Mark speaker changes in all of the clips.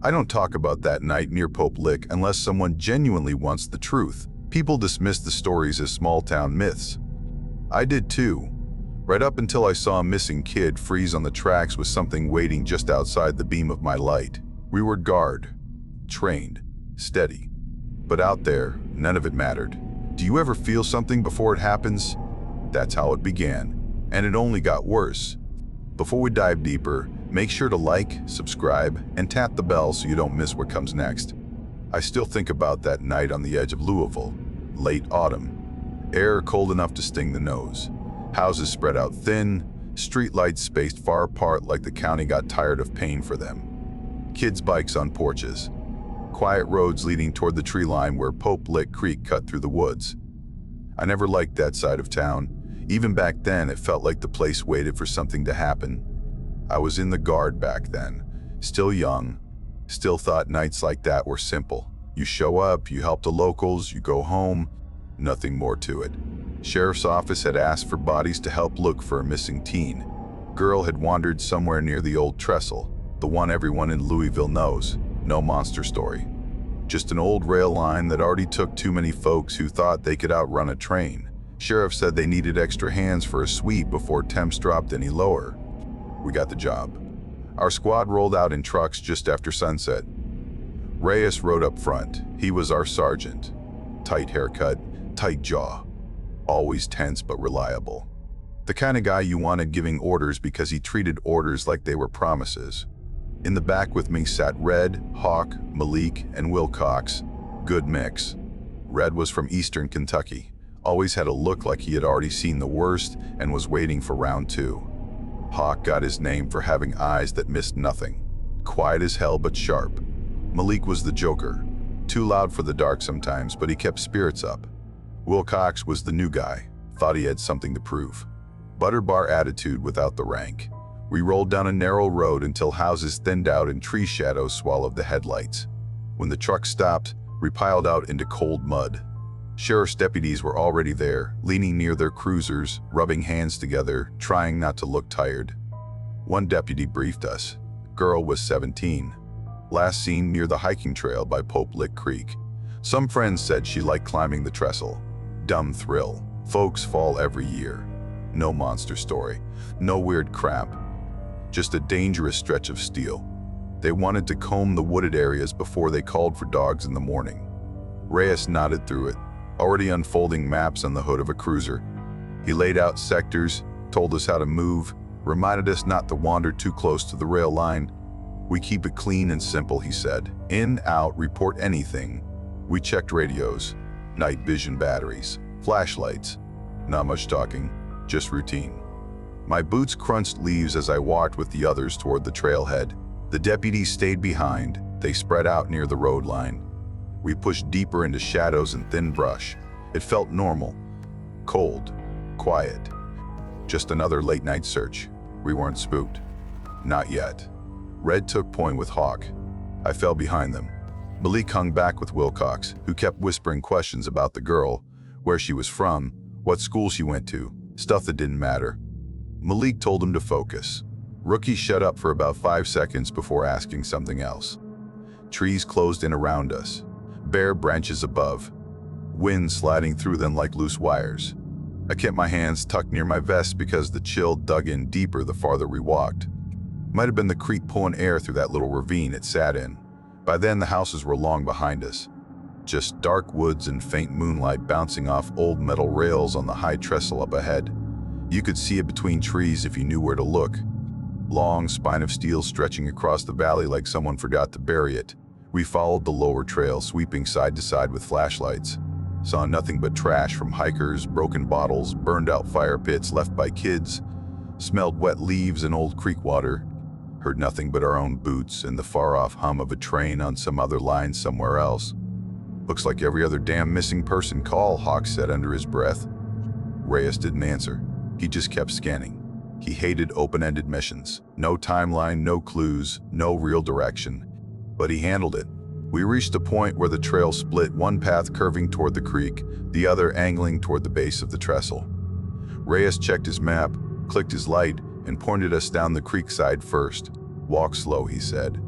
Speaker 1: I don't talk about that night near Pope Lick unless someone genuinely wants the truth. People dismiss the stories as small-town myths. I did too, right up until I saw a missing kid freeze on the tracks with something waiting just outside the beam of my light. We were guard, trained, steady. But out there, none of it mattered. Do you ever feel something before it happens? That's how it began, and it only got worse. Before we dive deeper, make sure to like, subscribe, and tap the bell so you don't miss what comes next. I still think about that night on the edge of Louisville, late autumn. Air cold enough to sting the nose. Houses spread out thin, streetlights spaced far apart like the county got tired of paying for them. Kids' bikes on porches. Quiet roads leading toward the tree line where Pope Lick Creek cut through the woods. I never liked that side of town. Even back then, it felt like the place waited for something to happen. I was in the guard back then, still young, still thought nights like that were simple. You show up, you help the locals, you go home, nothing more to it. Sheriff's office had asked for bodies to help look for a missing teen. Girl had wandered somewhere near the old trestle, the one everyone in Louisville knows. No monster story. Just an old rail line that already took too many folks who thought they could outrun a train. Sheriff said they needed extra hands for a sweep before temps dropped any lower. We got the job. Our squad rolled out in trucks just after sunset. Reyes rode up front. He was our sergeant. Tight haircut, tight jaw. Always tense but reliable. The kind of guy you wanted giving orders because he treated orders like they were promises. In the back with me sat Red, Hawk, Malik, and Wilcox. Good mix. Red was from Eastern Kentucky. Always had a look like he had already seen the worst and was waiting for round two. Hawk got his name for having eyes that missed nothing. Quiet as hell but sharp. Malik was the joker. Too loud for the dark sometimes, but he kept spirits up. Wilcox was the new guy. Thought he had something to prove. Butterbar attitude without the rank. We rolled down a narrow road until houses thinned out and tree shadows swallowed the headlights. When the truck stopped, we piled out into cold mud. Sheriff's deputies were already there, leaning near their cruisers, rubbing hands together, trying not to look tired. One deputy briefed us. Girl was 17. Last seen near the hiking trail by Pope Lick Creek. Some friends said she liked climbing the trestle. Dumb thrill. Folks fall every year. No monster story. No weird crap. Just a dangerous stretch of steel. They wanted to comb the wooded areas before they called for dogs in the morning. Reyes nodded through it, already unfolding maps on the hood of a cruiser. He laid out sectors, told us how to move, reminded us not to wander too close to the rail line. We keep it clean and simple, he said. In, out, report anything. We checked radios, night vision batteries, flashlights. Not much talking, just routine. My boots crunched leaves as I walked with the others toward the trailhead. The deputies stayed behind. They spread out near the road line. We pushed deeper into shadows and thin brush. It felt normal, cold, quiet. Just another late-night search. We weren't spooked. Not yet. Red took point with Hawk. I fell behind them. Malik hung back with Wilcox, who kept whispering questions about the girl, where she was from, what school she went to, stuff that didn't matter. Malik told him to focus. Rookie shut up for about 5 seconds before asking something else. Trees closed in around us, bare branches above, wind sliding through them like loose wires. I kept my hands tucked near my vest because the chill dug in deeper the farther we walked. Might have been the creek pulling air through that little ravine it sat in. By then the houses were long behind us. Just dark woods and faint moonlight bouncing off old metal rails on the high trestle up ahead. You could see it between trees if you knew where to look. Long spine of steel stretching across the valley like someone forgot to bury it. We followed the lower trail, sweeping side to side with flashlights. Saw nothing but trash from hikers, broken bottles, burned out fire pits left by kids. Smelled wet leaves and old creek water. Heard nothing but our own boots and the far-off hum of a train on some other line somewhere else. Looks like every other damn missing person call, Hawk said under his breath. Reyes didn't answer. He just kept scanning. He hated open-ended missions. No timeline, no clues, no real direction. But he handled it. We reached a point where the trail split, one path curving toward the creek, the other angling toward the base of the trestle. Reyes checked his map, clicked his light, and pointed us down the creek side first. Walk slow, he said.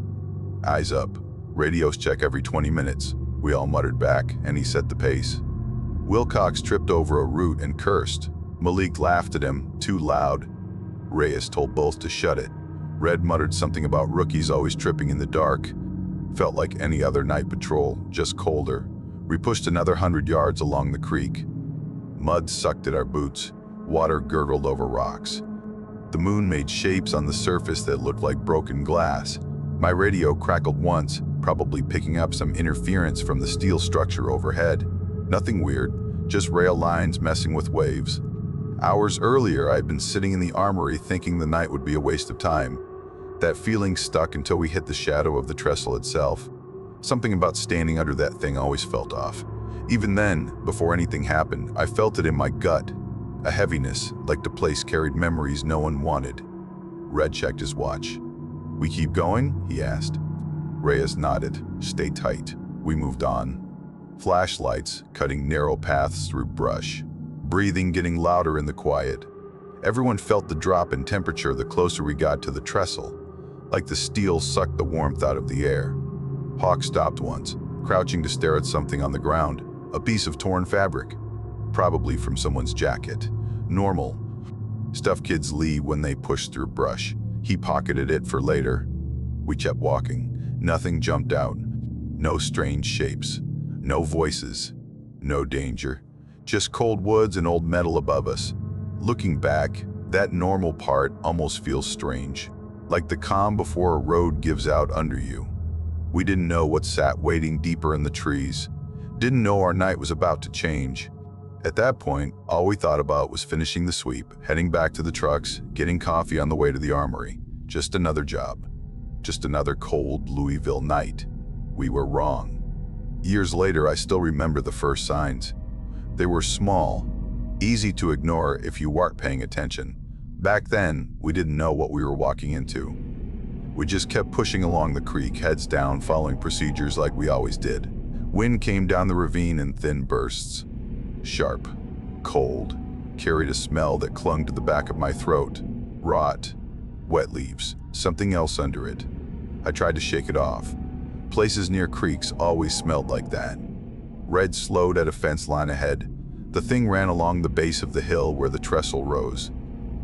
Speaker 1: Eyes up. Radios check every 20 minutes. We all muttered back, and he set the pace. Wilcox tripped over a root and cursed. Malik laughed at him, too loud. Reyes told both to shut it. Red muttered something about rookies always tripping in the dark. Felt like any other night patrol, just colder. We pushed another 100 yards along the creek. Mud sucked at our boots. Water gurgled over rocks. The moon made shapes on the surface that looked like broken glass. My radio crackled once, probably picking up some interference from the steel structure overhead. Nothing weird, just rail lines messing with waves. Hours earlier, I'd been sitting in the armory thinking the night would be a waste of time. That feeling stuck until we hit the shadow of the trestle itself. Something about standing under that thing always felt off. Even then, before anything happened, I felt it in my gut. A heaviness, like the place carried memories no one wanted. Red checked his watch. "We keep going?" he asked. Reyes nodded. "Stay tight." We moved on. Flashlights cutting narrow paths through brush. Breathing getting louder in the quiet. Everyone felt the drop in temperature the closer we got to the trestle, like the steel sucked the warmth out of the air. Hawk stopped once, crouching to stare at something on the ground, a piece of torn fabric. Probably from someone's jacket. Normal. Stuff kids leave when they push through brush. He pocketed it for later. We kept walking. Nothing jumped out. No strange shapes. No voices. No danger. Just cold woods and old metal above us. Looking back, that normal part almost feels strange. Like the calm before a road gives out under you. We didn't know what sat waiting deeper in the trees. Didn't know our night was about to change. At that point, all we thought about was finishing the sweep, heading back to the trucks, getting coffee on the way to the armory. Just another job. Just another cold Louisville night. We were wrong. Years later, I still remember the first signs. They were small, easy to ignore if you weren't paying attention. Back then, we didn't know what we were walking into. We just kept pushing along the creek, heads down, following procedures like we always did. Wind came down the ravine in thin bursts. Sharp, cold, carried a smell that clung to the back of my throat. Rot, wet leaves, something else under it. I tried to shake it off. Places near creeks always smelled like that. Red slowed at a fence line ahead. The thing ran along the base of the hill where the trestle rose.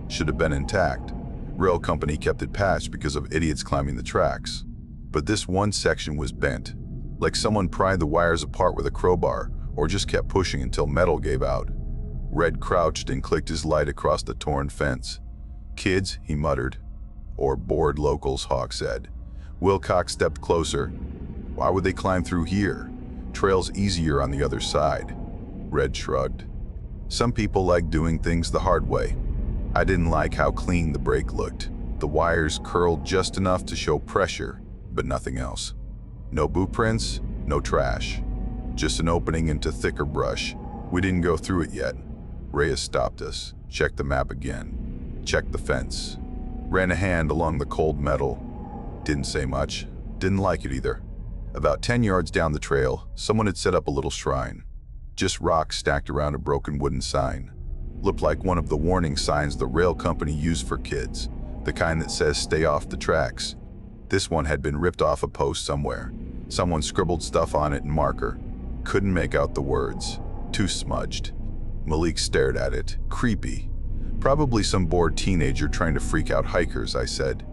Speaker 1: Should have been intact. Rail company kept it patched because of idiots climbing the tracks. But this one section was bent, like someone pried the wires apart with a crowbar, or just kept pushing until metal gave out. Red crouched and clicked his light across the torn fence. "Kids," he muttered. "Or bored locals," Hawk said. Wilcox stepped closer. "Why would they climb through here? Trail's easier on the other side." Red shrugged. "Some people like doing things the hard way." I didn't like how clean the break looked. The wires curled just enough to show pressure, but nothing else. No boot prints, no trash. Just an opening into thicker brush. We didn't go through it yet. Reyes stopped us, checked the map again, checked the fence, ran a hand along the cold metal. Didn't say much, didn't like it either. About 10 yards down the trail, someone had set up a little shrine. Just rocks stacked around a broken wooden sign. Looked like one of the warning signs the rail company used for kids, the kind that says stay off the tracks. This one had been ripped off a post somewhere. Someone scribbled stuff on it in marker. Couldn't make out the words. Too smudged. Malik stared at it. Creepy. Probably some bored teenager trying to freak out hikers, I said.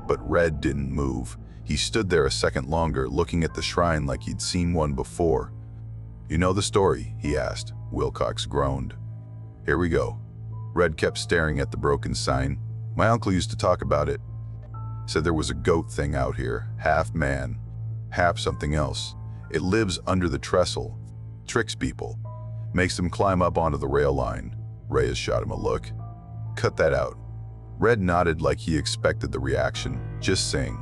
Speaker 1: But Red didn't move. He stood there a second longer, looking at the shrine like he'd seen one before. "You know the story?" he asked. Wilcox groaned. "Here we go." Red kept staring at the broken sign. "My uncle used to talk about it. Said there was a goat thing out here, half man, half something else. It lives under the trestle, tricks people, makes them climb up onto the rail line." Reyes shot him a look. "Cut that out." Red nodded like he expected the reaction. "Just saying.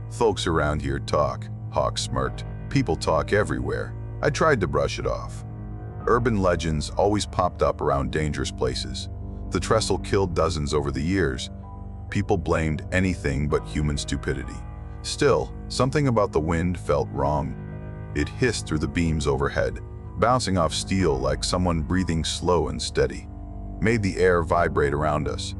Speaker 1: Folks around here talk." Hawk smirked. "People talk everywhere." I tried to brush it off. Urban legends always popped up around dangerous places. The trestle killed dozens over the years. People blamed anything but human stupidity. Still, something about the wind felt wrong. It hissed through the beams overhead, bouncing off steel like someone breathing slow and steady. Made the air vibrate around us.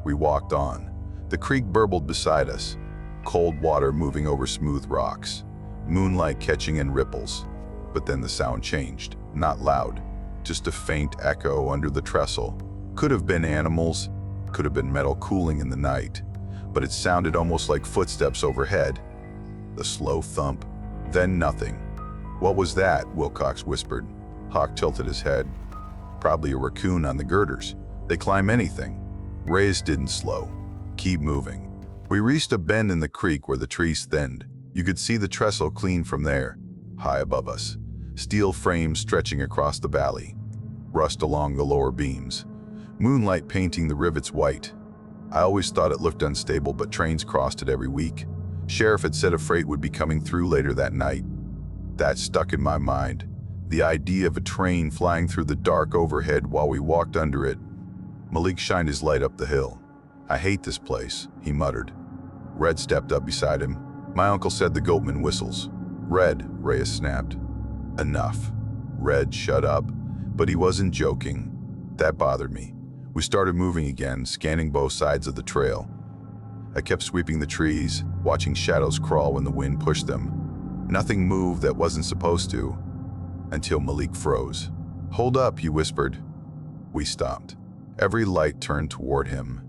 Speaker 1: We walked on. The creek burbled beside us. cold water moving over smooth rocks, moonlight catching in ripples. But then the sound changed, not loud, just a faint echo under the trestle. Could have been animals, could have been metal cooling in the night, but it sounded almost like footsteps overhead. The slow thump, then nothing. "What was that?" Wilcox whispered. Hawk tilted his head. "Probably a raccoon on the girders. They climb anything." Reyes didn't slow. "Keep moving." We reached a bend in the creek where the trees thinned. You could see the trestle clean from there, high above us. Steel frames stretching across the valley. Rust along the lower beams. Moonlight painting the rivets white. I always thought it looked unstable, but trains crossed it every week. Sheriff had said a freight would be coming through later that night. That stuck in my mind. The idea of a train flying through the dark overhead while we walked under it. Malik shined his light up the hill. "I hate this place," he muttered. Red stepped up beside him. "My uncle said the goatman whistles." "Red," Reyes snapped. "Enough." Red shut up, but he wasn't joking. That bothered me. We started moving again, scanning both sides of the trail. I kept sweeping the trees, watching shadows crawl when the wind pushed them. Nothing moved that wasn't supposed to, until Malik froze. "Hold up," he whispered. We stopped. Every light turned toward him.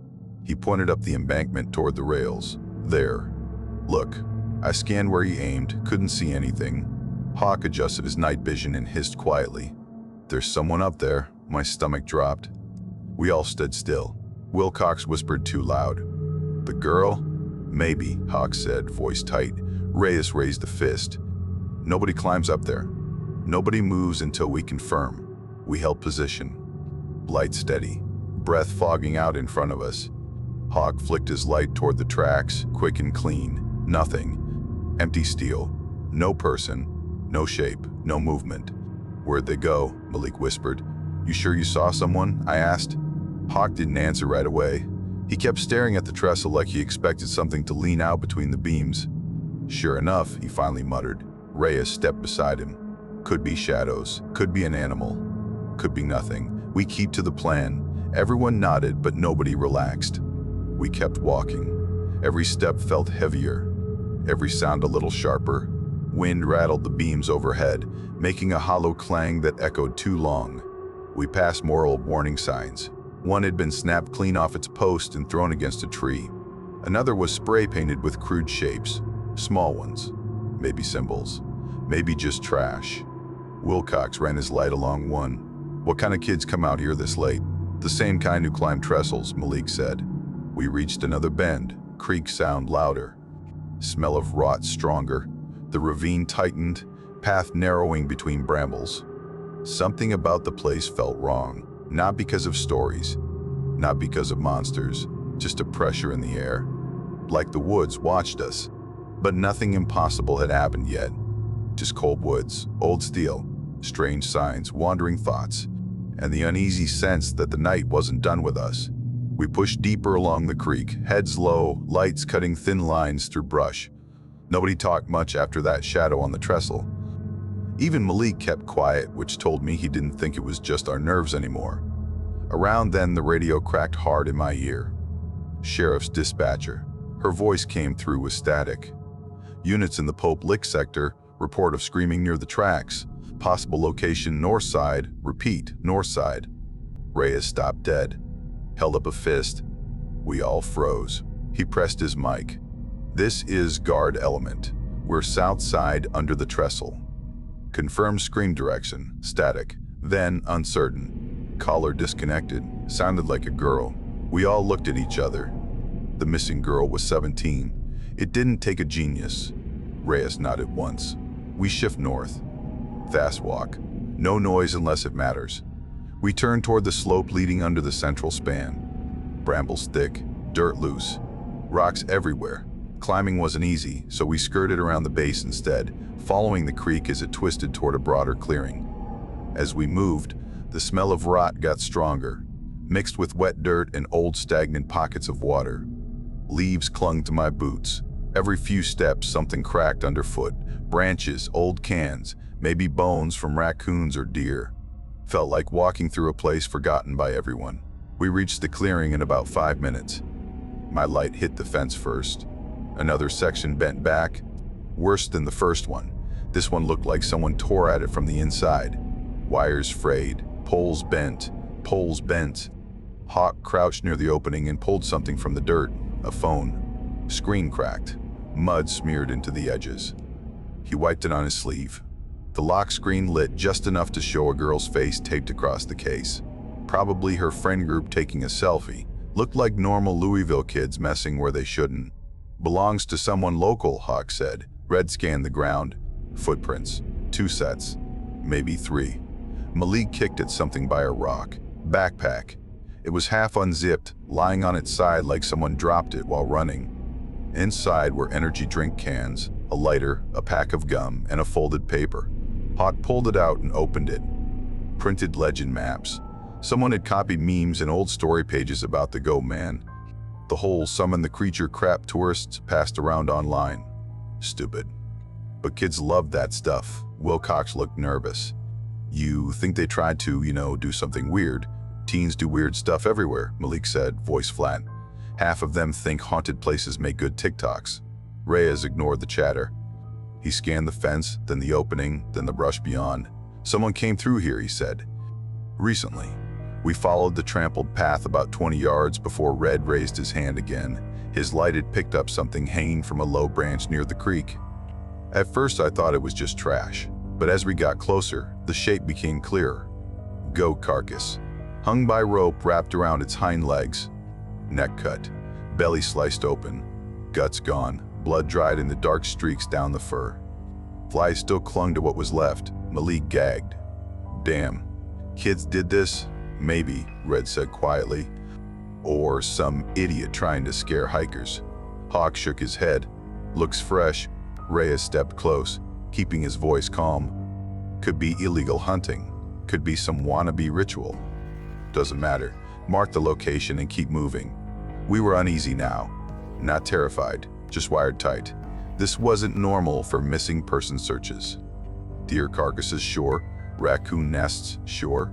Speaker 1: He pointed up the embankment toward the rails. "There. Look." I scanned where he aimed, couldn't see anything. Hawk adjusted his night vision and hissed quietly. "There's someone up there." My stomach dropped. We all stood still. Wilcox whispered too loud. "The girl?" "Maybe," Hawk said, voice tight. Reyes raised a fist. "Nobody climbs up there. Nobody moves until we confirm." We held position. Light steady. Breath fogging out in front of us. Hawk flicked his light toward the tracks, quick and clean. Nothing. Empty steel. No person. No shape. No movement. "Where'd they go?" Malik whispered. "You sure you saw someone?" I asked. Hawk didn't answer right away. He kept staring at the trestle like he expected something to lean out between the beams. "Sure enough," he finally muttered. Reyes stepped beside him. "Could be shadows. Could be an animal. Could be nothing. We keep to the plan." Everyone nodded, but nobody relaxed. We kept walking. Every step felt heavier. Every sound a little sharper. Wind rattled the beams overhead, making a hollow clang that echoed too long. We passed more old warning signs. One had been snapped clean off its post and thrown against a tree. Another was spray painted with crude shapes, small ones. Maybe symbols. Maybe just trash. Wilcox ran his light along one. "What kind of kids come out here this late?" "The same kind who climb trestles," Malik said. We reached another bend. Creek sound louder. Smell of rot stronger. The ravine tightened, path narrowing between brambles. Something about the place felt wrong. Not because of stories. Not because of monsters. Just a pressure in the air. Like the woods watched us. But nothing impossible had happened yet. Just cold woods, old steel, strange signs, wandering thoughts, and the uneasy sense that the night wasn't done with us. We pushed deeper along the creek, heads low, lights cutting thin lines through brush. Nobody talked much after that shadow on the trestle. Even Malik kept quiet, which told me he didn't think it was just our nerves anymore. Around then, the radio cracked hard in my ear. Sheriff's dispatcher. Her voice came through with static. "Units in the Pope Lick sector, report of screaming near the tracks. Possible location north side, repeat, north side." Reyes stopped dead, held up a fist. We all froze. He pressed his mic. "This is guard element. We're south side under the trestle." Confirmed scream direction, static, then uncertain. Caller disconnected, sounded like a girl. We all looked at each other. The missing girl was 17. It didn't take a genius. Reyes nodded once. We shift north. Fast walk. No noise unless it matters. We turn toward the slope leading under the central span. Brambles thick, dirt loose, rocks everywhere. Climbing wasn't easy, so we skirted around the base instead, following the creek as it twisted toward a broader clearing. As we moved, the smell of rot got stronger, mixed with wet dirt and old stagnant pockets of water. Leaves clung to my boots. Every few steps, something cracked underfoot. Branches, old cans, maybe bones from raccoons or deer. Felt like walking through a place forgotten by everyone. We reached the clearing in about 5 minutes. My light hit the fence first. Another section bent back, worse than the first one. This one looked like someone tore at it from the inside. Wires frayed, poles bent. Hawk crouched near the opening and pulled something from the dirt, a phone. Screen cracked, mud smeared into the edges. He wiped it on his sleeve. The lock screen lit just enough to show a girl's face taped across the case. Probably her friend group taking a selfie. Looked like normal Louisville kids messing where they shouldn't. Belongs to someone local, Hawk said. Red scanned the ground. Footprints. 2 sets. Maybe 3. Malik kicked at something by a rock. Backpack. It was half unzipped, lying on its side like someone dropped it while running. Inside were energy drink cans, a lighter, a pack of gum, and a folded paper. Hawk pulled it out and opened it. Printed legend maps. Someone had copied memes and old story pages about the Go Man. The whole summon the creature crap tourists passed around online. Stupid. But kids loved that stuff. Wilcox looked nervous. You think they tried to, do something weird? Teens do weird stuff everywhere, Malik said, voice flat. Half of them think haunted places make good TikToks. Reyes ignored the chatter. He scanned the fence, then the opening, then the brush beyond. Someone came through here, he said. Recently. We followed the trampled path about 20 yards before Red raised his hand again. His light had picked up something hanging from a low branch near the creek. At first I thought it was just trash, but as we got closer, the shape became clearer. Goat carcass. Hung by rope wrapped around its hind legs. Neck cut. Belly sliced open. Guts gone. Blood dried in the dark streaks down the fur. Flies still clung to what was left. Malik gagged. Damn. Kids did this? Maybe, Red said quietly. Or some idiot trying to scare hikers. Hawk shook his head. Looks fresh. Reyes stepped close, keeping his voice calm. Could be illegal hunting. Could be some wannabe ritual. Doesn't matter. Mark the location and keep moving. We were uneasy now. Not terrified, just wired tight. This wasn't normal for missing person searches. Deer carcasses, sure. Raccoon nests, sure.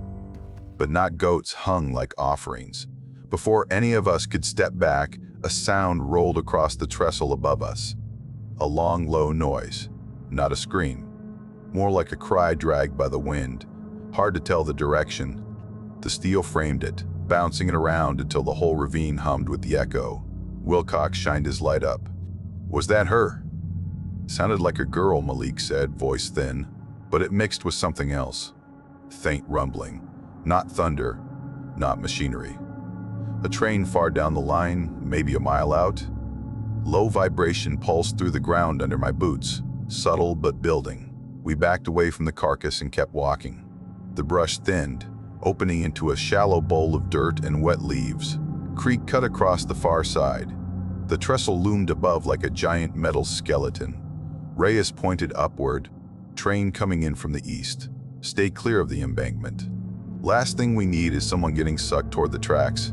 Speaker 1: But not goats hung like offerings. Before any of us could step back, a sound rolled across the trestle above us. A long, low noise. Not a scream. More like a cry dragged by the wind. Hard to tell the direction. The steel framed it, bouncing it around until the whole ravine hummed with the echo. Wilcox shined his light up. Was that her? Sounded like a girl, Malik said, voice thin, but it mixed with something else. Faint rumbling. Not thunder, not machinery. A train far down the line, maybe a mile out. Low vibration pulsed through the ground under my boots, subtle but building. We backed away from the carcass and kept walking. The brush thinned, opening into a shallow bowl of dirt and wet leaves. Creek cut across the far side. The trestle loomed above like a giant metal skeleton. Reyes pointed upward. Train coming in from the east. Stay clear of the embankment. Last thing we need is someone getting sucked toward the tracks.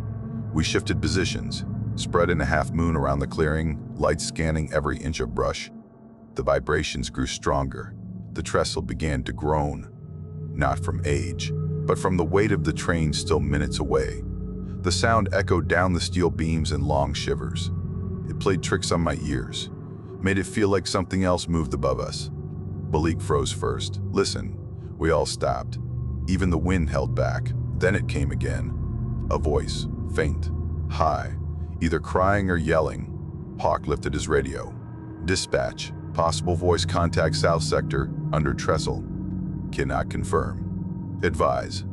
Speaker 1: We shifted positions, spread in a half moon around the clearing, light scanning every inch of brush. The vibrations grew stronger. The trestle began to groan. Not from age, but from the weight of the train still minutes away. The sound echoed down the steel beams in long shivers. It played tricks on my ears, made it feel like something else moved above us. Malik froze first. Listen. We all stopped. Even the wind held back. Then it came again. A voice, faint, high, either crying or yelling. Hawk lifted his radio. Dispatch. Possible voice contact south sector, under trestle. Cannot confirm. Advise.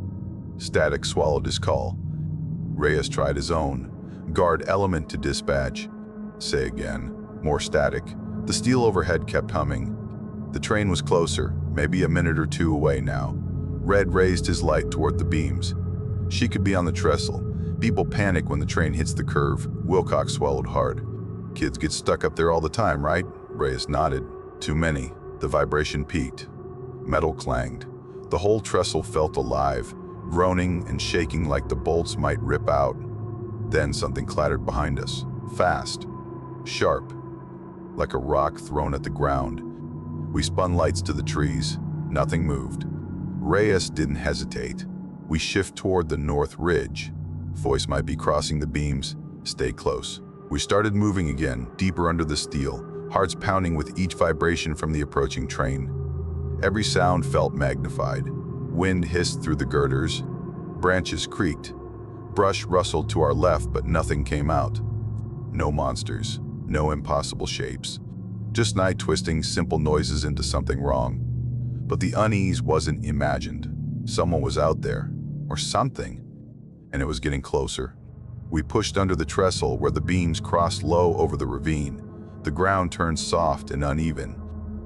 Speaker 1: Static swallowed his call. Reyes tried his own. Guard element to dispatch. Say again. More static. The steel overhead kept humming. The train was closer, maybe a minute or two away now. Red raised his light toward the beams. She could be on the trestle. People panic when the train hits the curve. Wilcox swallowed hard. Kids get stuck up there all the time, right? Reyes nodded. Too many. The vibration peaked. Metal clanged. The whole trestle felt alive, groaning and shaking like the bolts might rip out. Then something clattered behind us. Fast. Sharp. Like a rock thrown at the ground. We spun lights to the trees. Nothing moved. Reyes didn't hesitate. We shift toward the north ridge. Voice might be crossing the beams. Stay close. We started moving again, deeper under the steel, hearts pounding with each vibration from the approaching train. Every sound felt magnified. Wind hissed through the girders. Branches creaked. Brush rustled to our left, but nothing came out. No monsters, no impossible shapes. Just night twisting simple noises into something wrong. But the unease wasn't imagined. Someone was out there, or something, and it was getting closer. We pushed under the trestle where the beams crossed low over the ravine. The ground turned soft and uneven.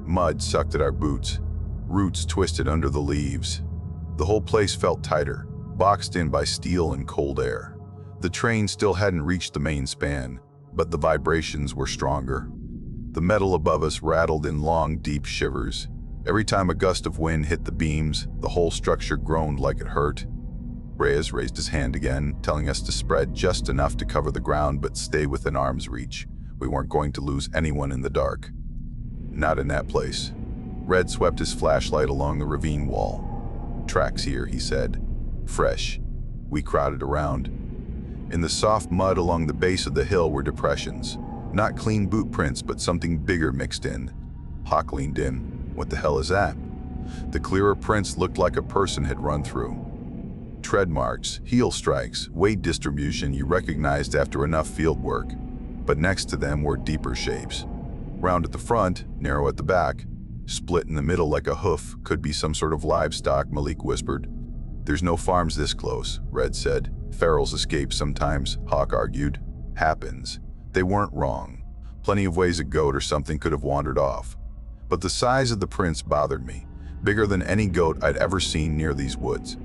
Speaker 1: Mud sucked at our boots. Roots twisted under the leaves. The whole place felt tighter, boxed in by steel and cold air. The train still hadn't reached the main span, but the vibrations were stronger. The metal above us rattled in long, deep shivers. Every time a gust of wind hit the beams, the whole structure groaned like it hurt. Reyes raised his hand again, telling us to spread just enough to cover the ground but stay within arm's reach. We weren't going to lose anyone in the dark. Not in that place. Red swept his flashlight along the ravine wall. Tracks here, he said. Fresh. We crowded around. In the soft mud along the base of the hill were depressions. Not clean boot prints, but something bigger mixed in. Hawk leaned in. What the hell is that? The clearer prints looked like a person had run through. Tread marks, heel strikes, weight distribution you recognized after enough field work. But next to them were deeper shapes. Round at the front, narrow at the back, split in the middle like a hoof, could be some sort of livestock, Malik whispered. There's no farms this close, Red said. Ferals escape sometimes, Hawk argued. Happens. They weren't wrong. Plenty of ways a goat or something could have wandered off. But the size of the prints bothered me, bigger than any goat I'd ever seen near these woods.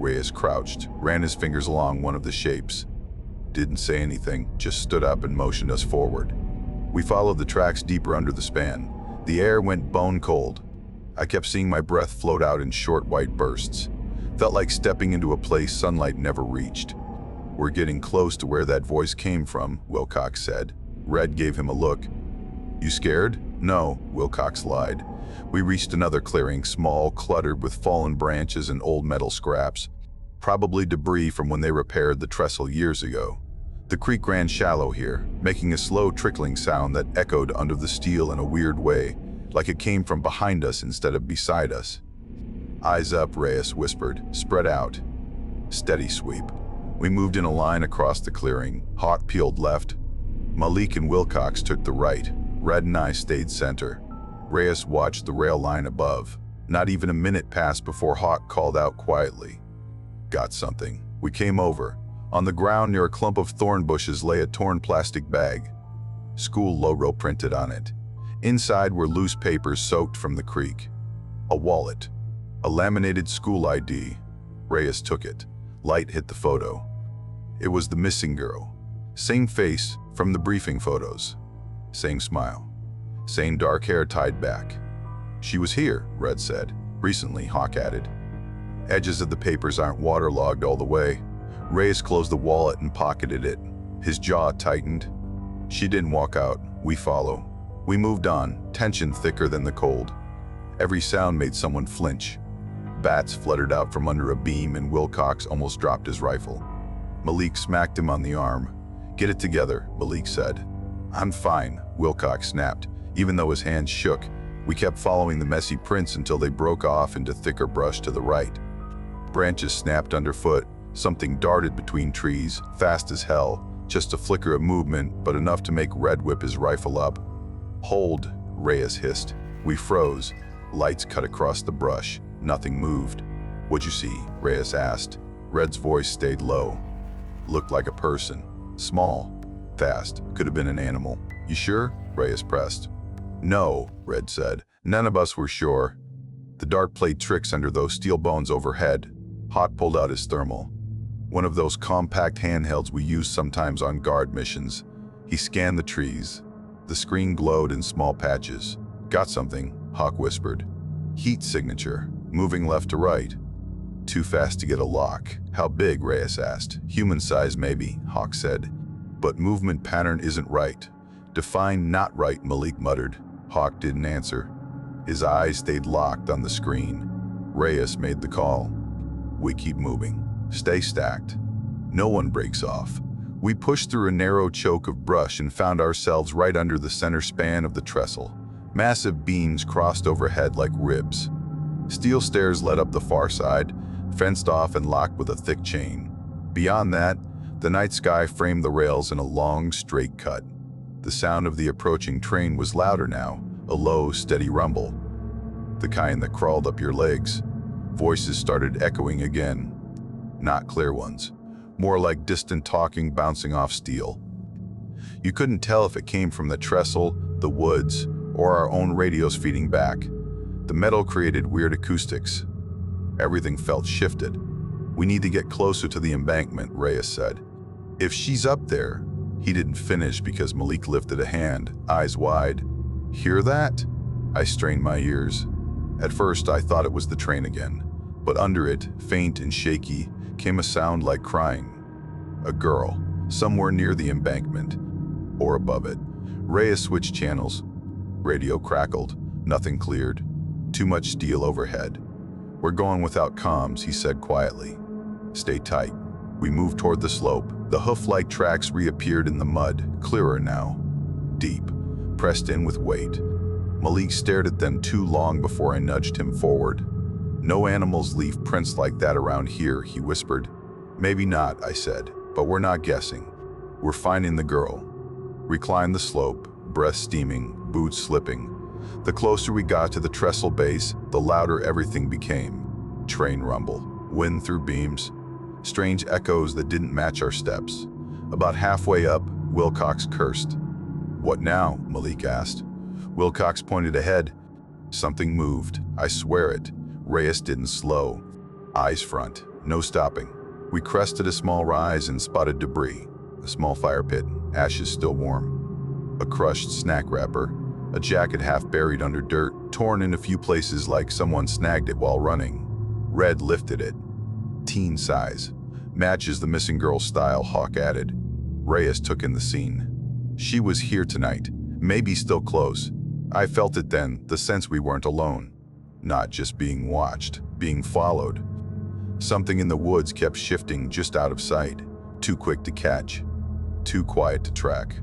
Speaker 1: Reyes crouched, ran his fingers along one of the shapes. Didn't say anything, just stood up and motioned us forward. We followed the tracks deeper under the span. The air went bone cold. I kept seeing my breath float out in short white bursts. Felt like stepping into a place sunlight never reached. We're getting close to where that voice came from, Wilcox said. Red gave him a look. You scared? No, Wilcox lied. We reached another clearing, small, cluttered with fallen branches and old metal scraps. Probably debris from when they repaired the trestle years ago. The creek ran shallow here, making a slow trickling sound that echoed under the steel in a weird way, like it came from behind us instead of beside us. Eyes up, Reyes whispered. Spread out. Steady sweep. We moved in a line across the clearing. Hawk peeled left. Malik and Wilcox took the right. Red and I stayed center. Reyes watched the rail line above. Not even a minute passed before Hawk called out quietly. Got something. We came over. On the ground near a clump of thorn bushes lay a torn plastic bag. School logo printed on it. Inside were loose papers soaked from the creek. A wallet. A laminated school ID. Reyes took it. Light hit the photo. It was the missing girl. Same face from the briefing photos. Same smile. Same dark hair tied back. She was here, Red said. Recently, Hawk added. Edges of the papers aren't waterlogged all the way. Reyes closed the wallet and pocketed it. His jaw tightened. She didn't walk out. We follow. We moved on, tension thicker than the cold. Every sound made someone flinch. Bats fluttered out from under a beam and Wilcox almost dropped his rifle. Malik smacked him on the arm. Get it together, Malik said. I'm fine, Wilcox snapped. Even though his hands shook, we kept following the messy prints until they broke off into thicker brush to the right. Branches snapped underfoot. Something darted between trees, fast as hell. Just a flicker of movement, but enough to make Red whip his rifle up. Hold, Reyes hissed. We froze. Lights cut across the brush. Nothing moved. What'd you see? Reyes asked. Red's voice stayed low. Looked like a person. Small. Fast. Could have been an animal. You sure? Reyes pressed. No, Red said. None of us were sure. The dark played tricks under those steel bones overhead. Hawk pulled out his thermal. One of those compact handhelds we use sometimes on guard missions. He scanned the trees. The screen glowed in small patches. Got something, Hawk whispered. Heat signature, moving left to right. Too fast to get a lock. How big? Reyes asked. Human size maybe, Hawk said. But movement pattern isn't right. Define not right, Malik muttered. Hawk didn't answer. His eyes stayed locked on the screen. Reyes made the call. We keep moving. Stay stacked. No one breaks off. We pushed through a narrow choke of brush and found ourselves right under the center span of the trestle. Massive beams crossed overhead like ribs. Steel stairs led up the far side, fenced off and locked with a thick chain. Beyond that, the night sky framed the rails in a long, straight cut. The sound of the approaching train was louder now, a low, steady rumble. The kind that crawled up your legs. Voices started echoing again. Not clear ones. More like distant talking bouncing off steel. You couldn't tell if it came from the trestle, the woods, or our own radios feeding back. The metal created weird acoustics. Everything felt shifted. "We need to get closer to the embankment," Reyes said. "If she's up there..." He didn't finish because Malik lifted a hand, eyes wide. "Hear that?" I strained my ears. At first I thought it was the train again, but under it, faint and shaky, came a sound like crying. A girl, somewhere near the embankment, or above it. Reyes switched channels. Radio crackled, nothing cleared. Too much steel overhead. "We're going without comms," he said quietly. "Stay tight." We moved toward the slope. The hoof-like tracks reappeared in the mud, clearer now. Deep, pressed in with weight. Malik stared at them too long before I nudged him forward. "No animals leave prints like that around here," he whispered. "Maybe not," I said, "but we're not guessing. We're finding the girl." We climbed the slope, breath steaming, boots slipping. The closer we got to the trestle base, the louder everything became. Train rumble, wind through beams, strange echoes that didn't match our steps. About halfway up, Wilcox cursed. "What now?" Malik asked. Wilcox pointed ahead. Something moved, I swear it. Reyes didn't slow. Eyes front, no stopping. We crested a small rise and spotted debris. A small fire pit, ashes still warm. A crushed snack wrapper. A jacket half buried under dirt, torn in a few places like someone snagged it while running. Red lifted it. Teen size. Matches the missing girl's style, Hawk added. Reyes took in the scene. She was here tonight, maybe still close. I felt it then, the sense we weren't alone. Not just being watched, being followed. Something in the woods kept shifting just out of sight. Too quick to catch. Too quiet to track.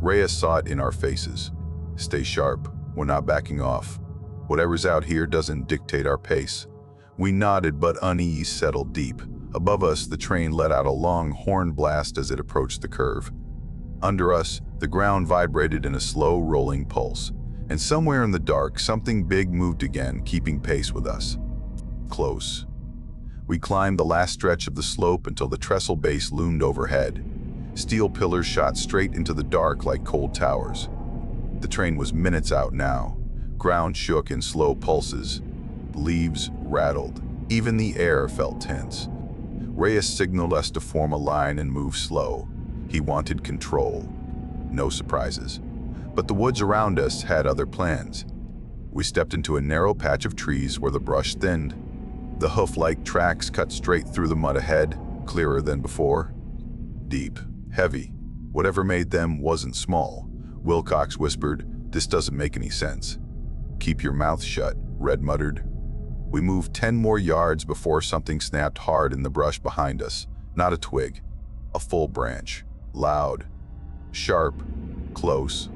Speaker 1: Reyes saw it in our faces. "Stay sharp, we're not backing off. Whatever's out here doesn't dictate our pace." We nodded, but unease settled deep. Above us, the train let out a long horn blast as it approached the curve. Under us, the ground vibrated in a slow, rolling pulse. And somewhere in the dark, something big moved again, keeping pace with us. Close. We climbed the last stretch of the slope until the trestle base loomed overhead. Steel pillars shot straight into the dark like cold towers. The train was minutes out now. Ground shook in slow pulses. Leaves rattled. Even the air felt tense. Reyes signaled us to form a line and move slow. He wanted control. No surprises. But the woods around us had other plans. We stepped into a narrow patch of trees where the brush thinned. The hoof-like tracks cut straight through the mud ahead, clearer than before. Deep, heavy. Whatever made them wasn't small. Wilcox whispered, "This doesn't make any sense." "Keep your mouth shut," Red muttered. We moved 10 more yards before something snapped hard in the brush behind us. Not a twig, a full branch. Loud, sharp, close.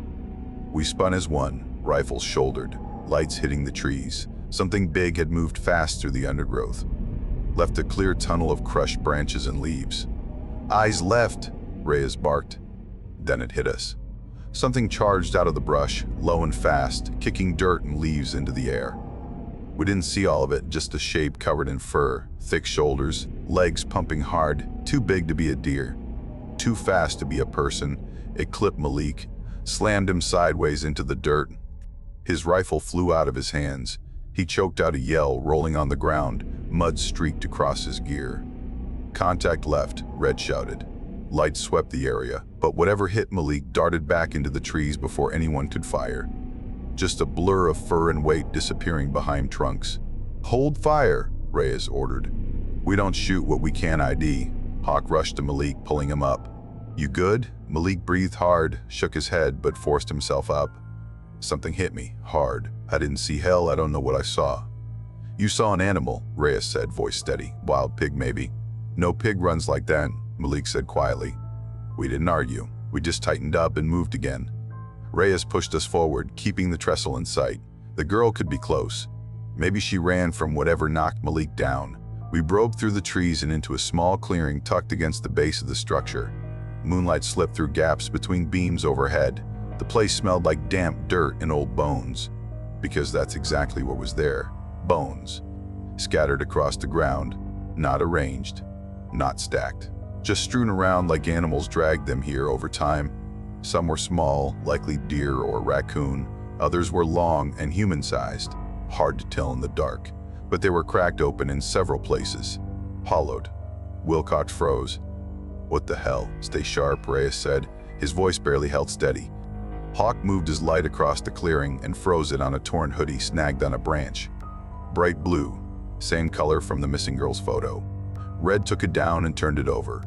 Speaker 1: We spun as one, rifles shouldered, lights hitting the trees. Something big had moved fast through the undergrowth, left a clear tunnel of crushed branches and leaves. "Eyes left," Reyes barked. Then it hit us. Something charged out of the brush, low and fast, kicking dirt and leaves into the air. We didn't see all of it, just a shape covered in fur, thick shoulders, legs pumping hard, too big to be a deer, too fast to be a person. It clipped Malik, slammed him sideways into the dirt. His rifle flew out of his hands. He choked out a yell, rolling on the ground, mud streaked across his gear. "Contact left," Red shouted. Lights swept the area, but whatever hit Malik darted back into the trees before anyone could fire. Just a blur of fur and weight disappearing behind trunks. "Hold fire," Reyes ordered. "We don't shoot what we can't ID." Hawk rushed to Malik, pulling him up. "You good?" Malik breathed hard, shook his head, but forced himself up. "Something hit me, hard. I didn't see hell, I don't know what I saw." "You saw an animal," Reyes said, voice steady. "Wild pig, maybe." "No pig runs like that," Malik said quietly. We didn't argue. We just tightened up and moved again. Reyes pushed us forward, keeping the trestle in sight. The girl could be close. Maybe she ran from whatever knocked Malik down. We broke through the trees and into a small clearing tucked against the base of the structure. Moonlight slipped through gaps between beams overhead. The place smelled like damp dirt and old bones. Because that's exactly what was there. Bones. Scattered across the ground. Not arranged. Not stacked. Just strewn around like animals dragged them here over time. Some were small, likely deer or raccoon. Others were long and human-sized. Hard to tell in the dark. But they were cracked open in several places. Hollowed. Wilcox froze. "What the hell? Stay sharp," Reyes said. His voice barely held steady. Hawk moved his light across the clearing and froze it on a torn hoodie snagged on a branch. Bright blue. Same color from the missing girl's photo. Red took it down and turned it over.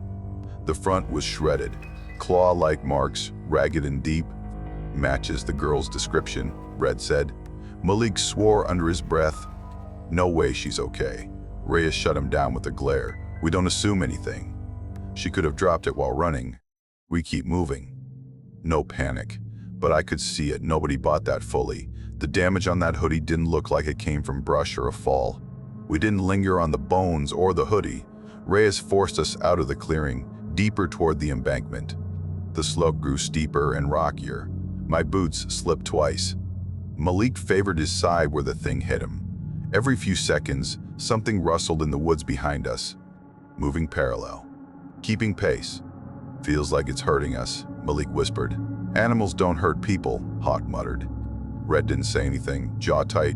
Speaker 1: The front was shredded. Claw-like marks, ragged and deep. "Matches the girl's description," Red said. Malik swore under his breath. "No way she's okay." Reyes shut him down with a glare. "We don't assume anything. She could have dropped it while running. We keep moving." No panic. But I could see it. Nobody bought that fully. The damage on that hoodie didn't look like it came from brush or a fall. We didn't linger on the bones or the hoodie. Reyes forced us out of the clearing, deeper toward the embankment. The slope grew steeper and rockier. My boots slipped twice. Malik favored his side where the thing hit him. Every few seconds, something rustled in the woods behind us. Moving parallel. Keeping pace. "Feels like it's hurting us," Malik whispered. "Animals don't hurt people," Hawk muttered. Red didn't say anything, jaw tight,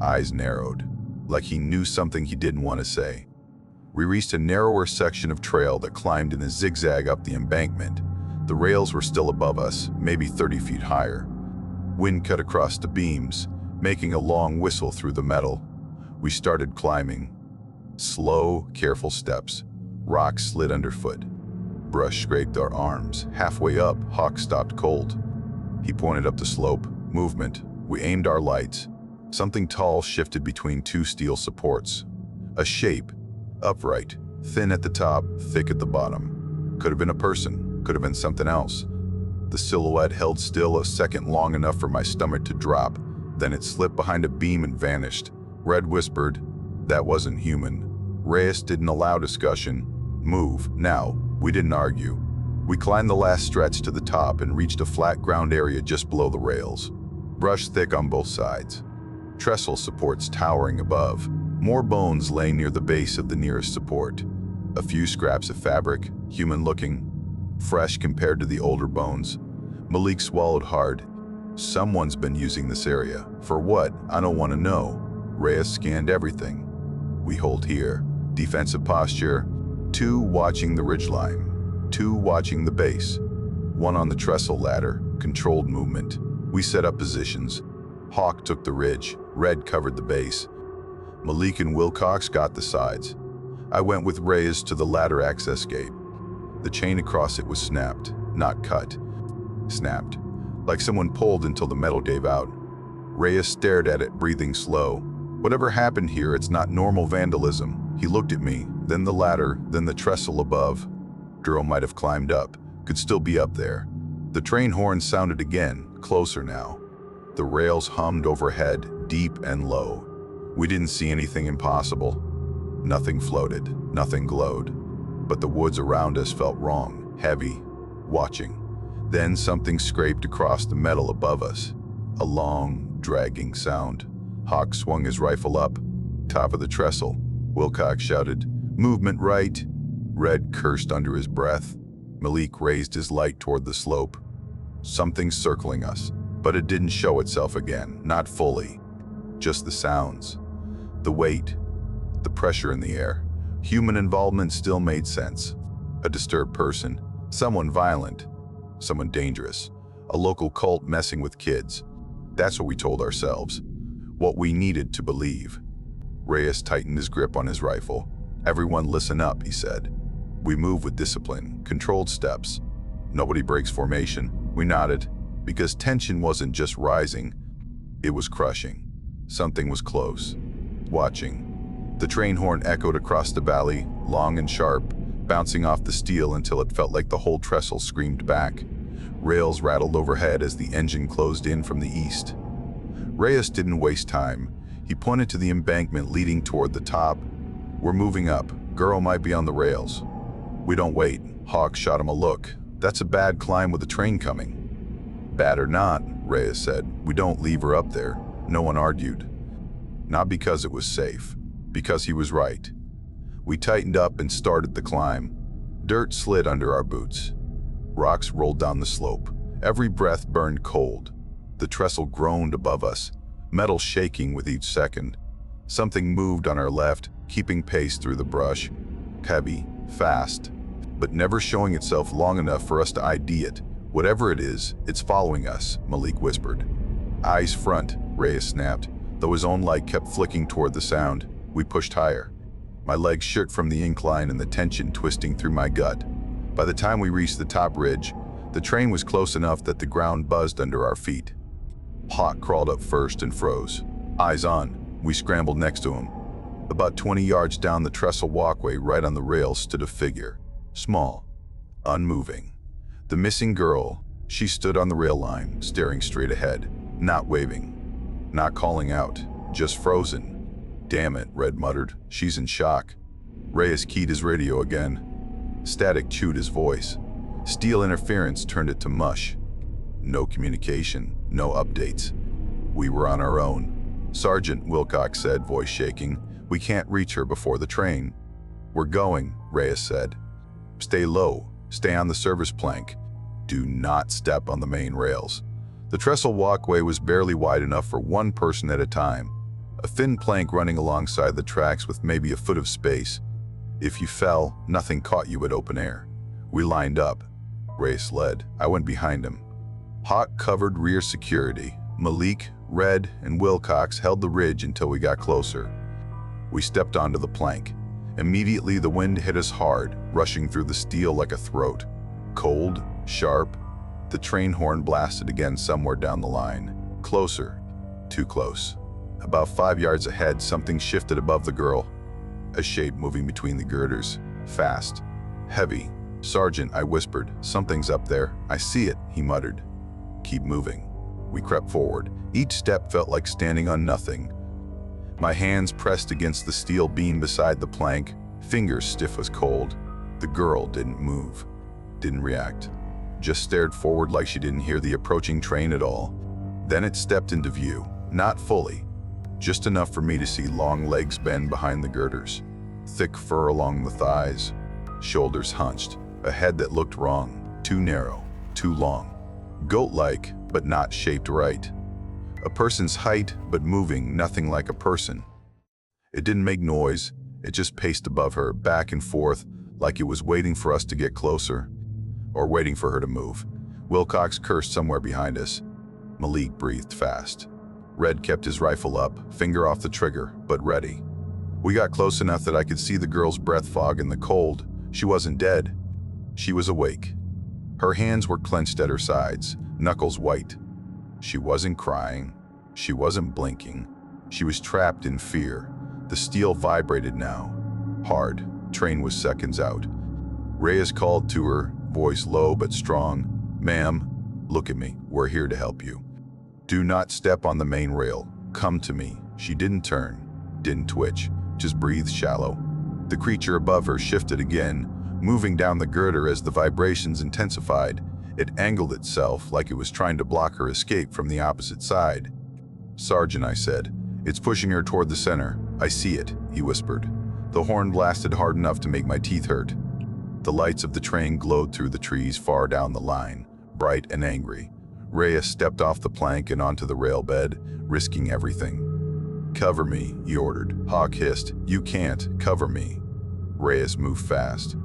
Speaker 1: eyes narrowed, like he knew something he didn't want to say. We reached a narrower section of trail that climbed in a zigzag up the embankment. The rails were still above us, maybe 30 feet higher. Wind cut across the beams, making a long whistle through the metal. We started climbing. Slow, careful steps. Rocks slid underfoot. Brush scraped our arms. Halfway up, Hawk stopped cold. He pointed up the slope. Movement. We aimed our lights. Something tall shifted between two steel supports. A shape. Upright. Thin at the top, thick at the bottom. Could have been a person. Could have been something else. The silhouette held still a second long enough for my stomach to drop. Then it slipped behind a beam and vanished. Red whispered, "That wasn't human." Reyes didn't allow discussion. "Move, now." We didn't argue. We climbed the last stretch to the top and reached a flat ground area just below the rails. Brush thick on both sides. Trestle supports towering above. More bones lay near the base of the nearest support. A few scraps of fabric, human-looking, fresh compared to the older bones. Malik swallowed hard. Someone's been using this area. For what? I don't want to know. Reyes scanned everything. We hold here. Defensive posture. 2 watching the ridgeline. 2 watching the base. 1 on the trestle ladder. Controlled movement. We set up positions. Hawk took the ridge. Red covered the base. Malik and Wilcox got the sides. I went with Reyes to the ladder access gate. The chain across it was snapped, not cut. Snapped, like someone pulled until the metal gave out. Reyes stared at it, breathing slow. "Whatever happened here, it's not normal vandalism." He looked at me, then the ladder, then the trestle above. Girl might have climbed up, could still be up there. The train horn sounded again, closer now. The rails hummed overhead, deep and low. We didn't see anything impossible. Nothing floated, nothing glowed. But the woods around us felt wrong, heavy, watching. Then something scraped across the metal above us. A long, dragging sound. Hawk swung his rifle up. Top of the trestle. Wilcox shouted, "Movement right." Red cursed under his breath. Malik raised his light toward the slope. Something circling us, but it didn't show itself again, not fully. Just the sounds. The weight. The pressure in the air. Human involvement still made sense. A disturbed person. Someone violent. Someone dangerous. A local cult messing with kids. That's what we told ourselves. What we needed to believe. Reyes tightened his grip on his rifle. "Everyone listen up," he said. "We move with discipline, controlled steps. Nobody breaks formation." We nodded, because tension wasn't just rising, it was crushing. Something was close. Watching. The train horn echoed across the valley, long and sharp. bouncing off the steel until it felt like the whole trestle screamed back. Rails rattled overhead as the engine closed in from the east. Reyes didn't waste time. He pointed to the embankment leading toward the top. "We're moving up. Girl might be on the rails." "We don't wait." Hawk shot him a look. "That's a bad climb with a train coming." "Bad or not," Reyes said, "we don't leave her up there." No one argued. Not because it was safe, because he was right. We tightened up and started the climb. Dirt slid under our boots. Rocks rolled down the slope. Every breath burned cold. The trestle groaned above us, metal shaking with each second. Something moved on our left, keeping pace through the brush. Heavy, fast, but never showing itself long enough for us to ID it. "Whatever it is, it's following us," Malik whispered. "Eyes front," Reyes snapped, though his own light kept flicking toward the sound. We pushed higher. My legs shook from the incline and the tension twisting through my gut. By the time we reached the top ridge, the train was close enough that the ground buzzed under our feet. Hawk crawled up first and froze. Eyes on, we scrambled next to him. About 20 yards down the trestle walkway, right on the rails, stood a figure. Small, unmoving. The missing girl. She stood on the rail line, staring straight ahead, not waving, not calling out, just frozen. "Damn it," Red muttered. "She's in shock." Reyes keyed his radio again. Static chewed his voice. Steel interference turned it to mush. No communication, no updates. We were on our own. "Sergeant," Wilcox said, voice shaking, "we can't reach her before the train." "We're going," Reyes said. "Stay low. Stay on the service plank. Do not step on the main rails." The trestle walkway was barely wide enough for one person at a time. A thin plank running alongside the tracks with maybe a foot of space. If you fell, nothing caught you at open air. We lined up. Reyes led. I went behind him. Hawk covered rear security. Malik, Red, and Wilcox held the ridge until we got closer. We stepped onto the plank. Immediately the wind hit us hard, rushing through the steel like a throat. Cold, sharp. The train horn blasted again somewhere down the line. Closer. Too close. About 5 yards ahead, something shifted above the girl. A shape moving between the girders. Fast. Heavy. "Sergeant," I whispered, "something's up there." "I see it," he muttered. "Keep moving." We crept forward. Each step felt like standing on nothing. My hands pressed against the steel beam beside the plank, fingers stiff as cold. The girl didn't move, didn't react, just stared forward like she didn't hear the approaching train at all. Then it stepped into view, not fully, just enough for me to see long legs bend behind the girders, thick fur along the thighs, shoulders hunched, a head that looked wrong, too narrow, too long, goat-like, but not shaped right. A person's height, but moving nothing like a person. It didn't make noise, it just paced above her, back and forth, like it was waiting for us to get closer, or waiting for her to move. Wilcox cursed somewhere behind us. Malik breathed fast. Red kept his rifle up, finger off the trigger, but ready. We got close enough that I could see the girl's breath fog in the cold. She wasn't dead. She was awake. Her hands were clenched at her sides, knuckles white. She wasn't crying. She wasn't blinking. She was trapped in fear. The steel vibrated now. Hard. Train was seconds out. Reyes called to her, voice low but strong. "Ma'am, look at me. We're here to help you. Do not step on the main rail. Come to me." She didn't turn, didn't twitch, just breathed shallow. The creature above her shifted again, moving down the girder as the vibrations intensified. It angled itself like it was trying to block her escape from the opposite side. "Sergeant," I said, "it's pushing her toward the center." "I see it," he whispered. The horn blasted hard enough to make my teeth hurt. The lights of the train glowed through the trees far down the line, bright and angry. Reyes stepped off the plank and onto the rail bed, risking everything. "Cover me," he ordered. Hawk hissed, "You can't. Cover me." Reyes moved fast.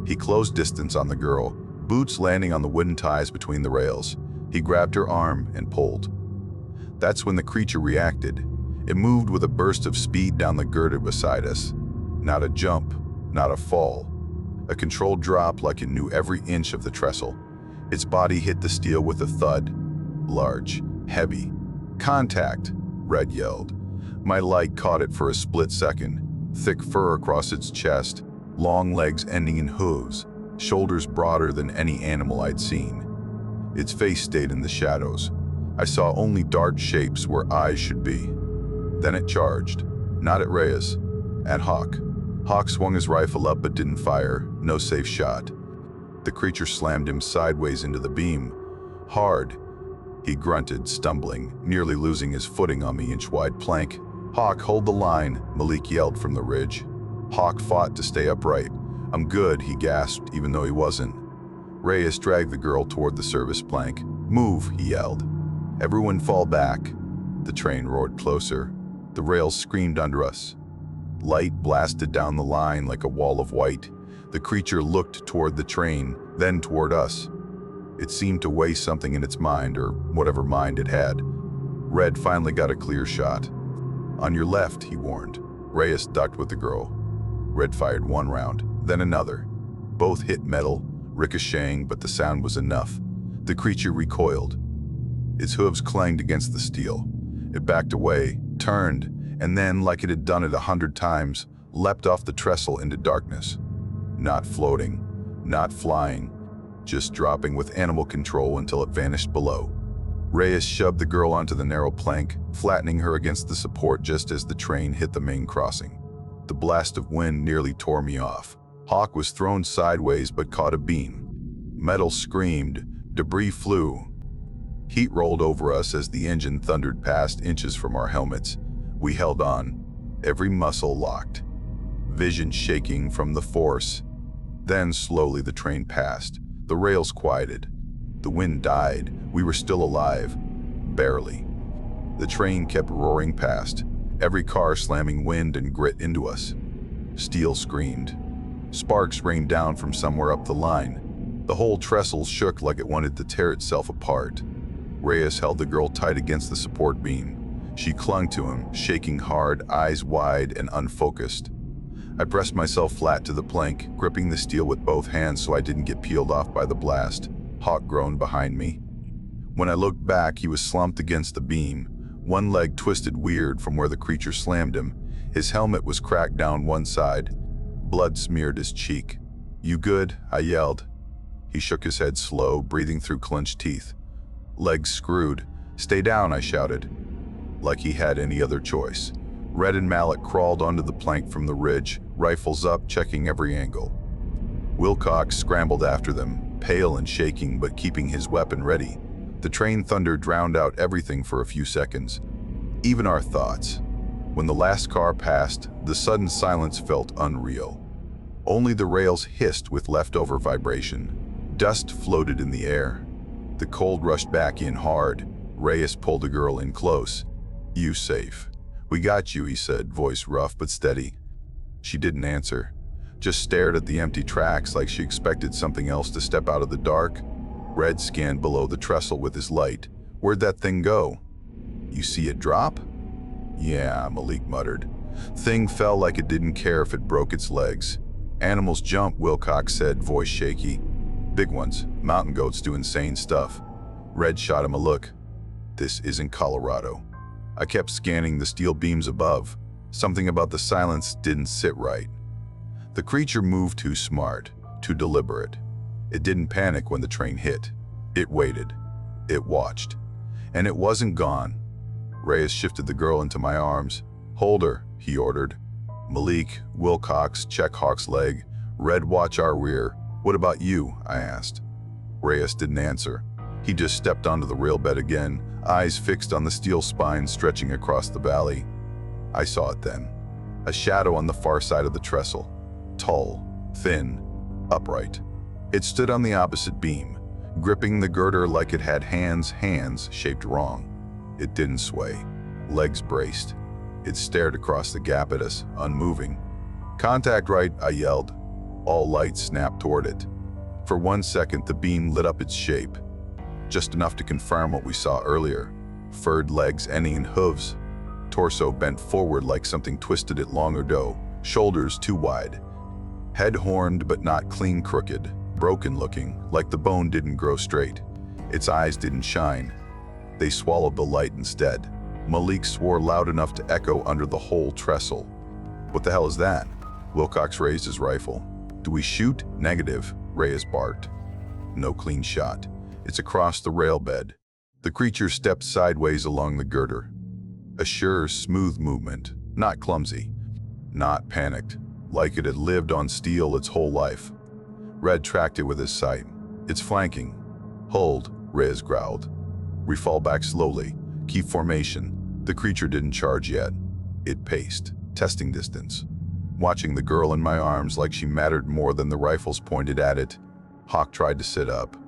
Speaker 1: He closed distance on the girl, boots landing on the wooden ties between the rails. He grabbed her arm and pulled. That's when the creature reacted. It moved with a burst of speed down the girder beside us. Not a jump, not a fall. A controlled drop like it knew every inch of the trestle. Its body hit the steel with a thud. Large, heavy. "Contact!" Red yelled. My light caught it for a split second. Thick fur across its chest. long legs ending in hooves, shoulders broader than any animal I'd seen. Its face stayed in the shadows. I saw only dark shapes where eyes should be. Then it charged, not at Reyes, at Hawk. Hawk swung his rifle up but didn't fire, no safe shot. The creature slammed him sideways into the beam. Hard. He grunted, stumbling, nearly losing his footing on the inch-wide plank. "Hawk, hold the line," Malik yelled from the ridge. Hawk fought to stay upright. "I'm good," he gasped, even though he wasn't. Reyes dragged the girl toward the service plank. "Move," he yelled. "Everyone fall back." The train roared closer. The rails screamed under us. Light blasted down the line like a wall of white. The creature looked toward the train, then toward us. It seemed to weigh something in its mind, or whatever mind it had. Red finally got a clear shot. "On your left," he warned. Reyes ducked with the girl. Red fired one round, then another. Both hit metal, ricocheting, but the sound was enough. The creature recoiled. Its hooves clanged against the steel. It backed away, turned, and then, like it had done it 100 times, leapt off the trestle into darkness. Not floating, not flying, just dropping with animal control until it vanished below. Reyes shoved the girl onto the narrow plank, flattening her against the support just as the train hit the main crossing. The blast of wind nearly tore me off. Hawk was thrown sideways but caught a beam. Metal screamed, debris flew. Heat rolled over us as the engine thundered past inches from our helmets. We held on, every muscle locked, vision shaking from the force. Then slowly the train passed. The rails quieted. The wind died. We were still alive. Barely. The train kept roaring past, every car slamming wind and grit into us. Steel screamed. Sparks rained down from somewhere up the line. The whole trestle shook like it wanted to tear itself apart. Reyes held the girl tight against the support beam. She clung to him, shaking hard, eyes wide and unfocused. I pressed myself flat to the plank, gripping the steel with both hands so I didn't get peeled off by the blast. Hawk groaned behind me. When I looked back, he was slumped against the beam. One leg twisted weird from where the creature slammed him. His helmet was cracked down one side. Blood smeared his cheek. "You good?" I yelled. He shook his head slow, breathing through clenched teeth. Legs screwed. "Stay down," I shouted. Like he had any other choice. Red and Malik crawled onto the plank from the ridge, rifles up, checking every angle. Wilcox scrambled after them, pale and shaking but keeping his weapon ready. The train thunder drowned out everything for a few seconds, even our thoughts. When the last car passed, the sudden silence felt unreal. Only the rails hissed with leftover vibration. Dust floated in the air. The cold rushed back in hard. Reyes pulled the girl in close. "You safe." "We got you," he said, voice rough but steady. She didn't answer, just stared at the empty tracks like she expected something else to step out of the dark. Red scanned below the trestle with his light. "Where'd that thing go?" "You see it drop?" "Yeah," Malik muttered. "Thing fell like it didn't care if it broke its legs." "Animals jump," Wilcox said, voice shaky. "Big ones. Mountain goats do insane stuff." Red shot him a look. "This isn't Colorado." I kept scanning the steel beams above. Something about the silence didn't sit right. The creature moved too smart, too deliberate. It didn't panic when the train hit. It waited. It watched. And it wasn't gone. Reyes shifted the girl into my arms. "Hold her," he ordered. "Malik, Wilcox, check Hawk's leg. Red, watch our rear." "What about you?" I asked. Reyes didn't answer. He just stepped onto the rail bed again, eyes fixed on the steel spine stretching across the valley. I saw it then. A shadow on the far side of the trestle. Tall, thin, upright. It stood on the opposite beam, gripping the girder like it had hands shaped wrong. It didn't sway. Legs braced. It stared across the gap at us, unmoving. "Contact right," I yelled. All lights snapped toward it. For 1 second, the beam lit up its shape. Just enough to confirm what we saw earlier. Furred legs ending in hooves. Torso bent forward like something twisted it long ago. Shoulders too wide. Head horned but not clean crooked. Broken looking, like the bone didn't grow straight. Its eyes didn't shine. They swallowed the light instead. Malik swore loud enough to echo under the whole trestle. "What the hell is that?" Wilcox raised his rifle. Do we shoot? Negative, Reyes barked. No clean shot. It's across the rail bed. The creature stepped sideways along the girder. A sure, smooth movement, not clumsy, not panicked, like it had lived on steel its whole life. Red tracked it with his sight. It's flanking. Hold, Reyes growled. We fall back slowly. Keep formation. The creature didn't charge yet. It paced, testing distance. Watching the girl in my arms like she mattered more than the rifles pointed at it. Hawk tried to sit up.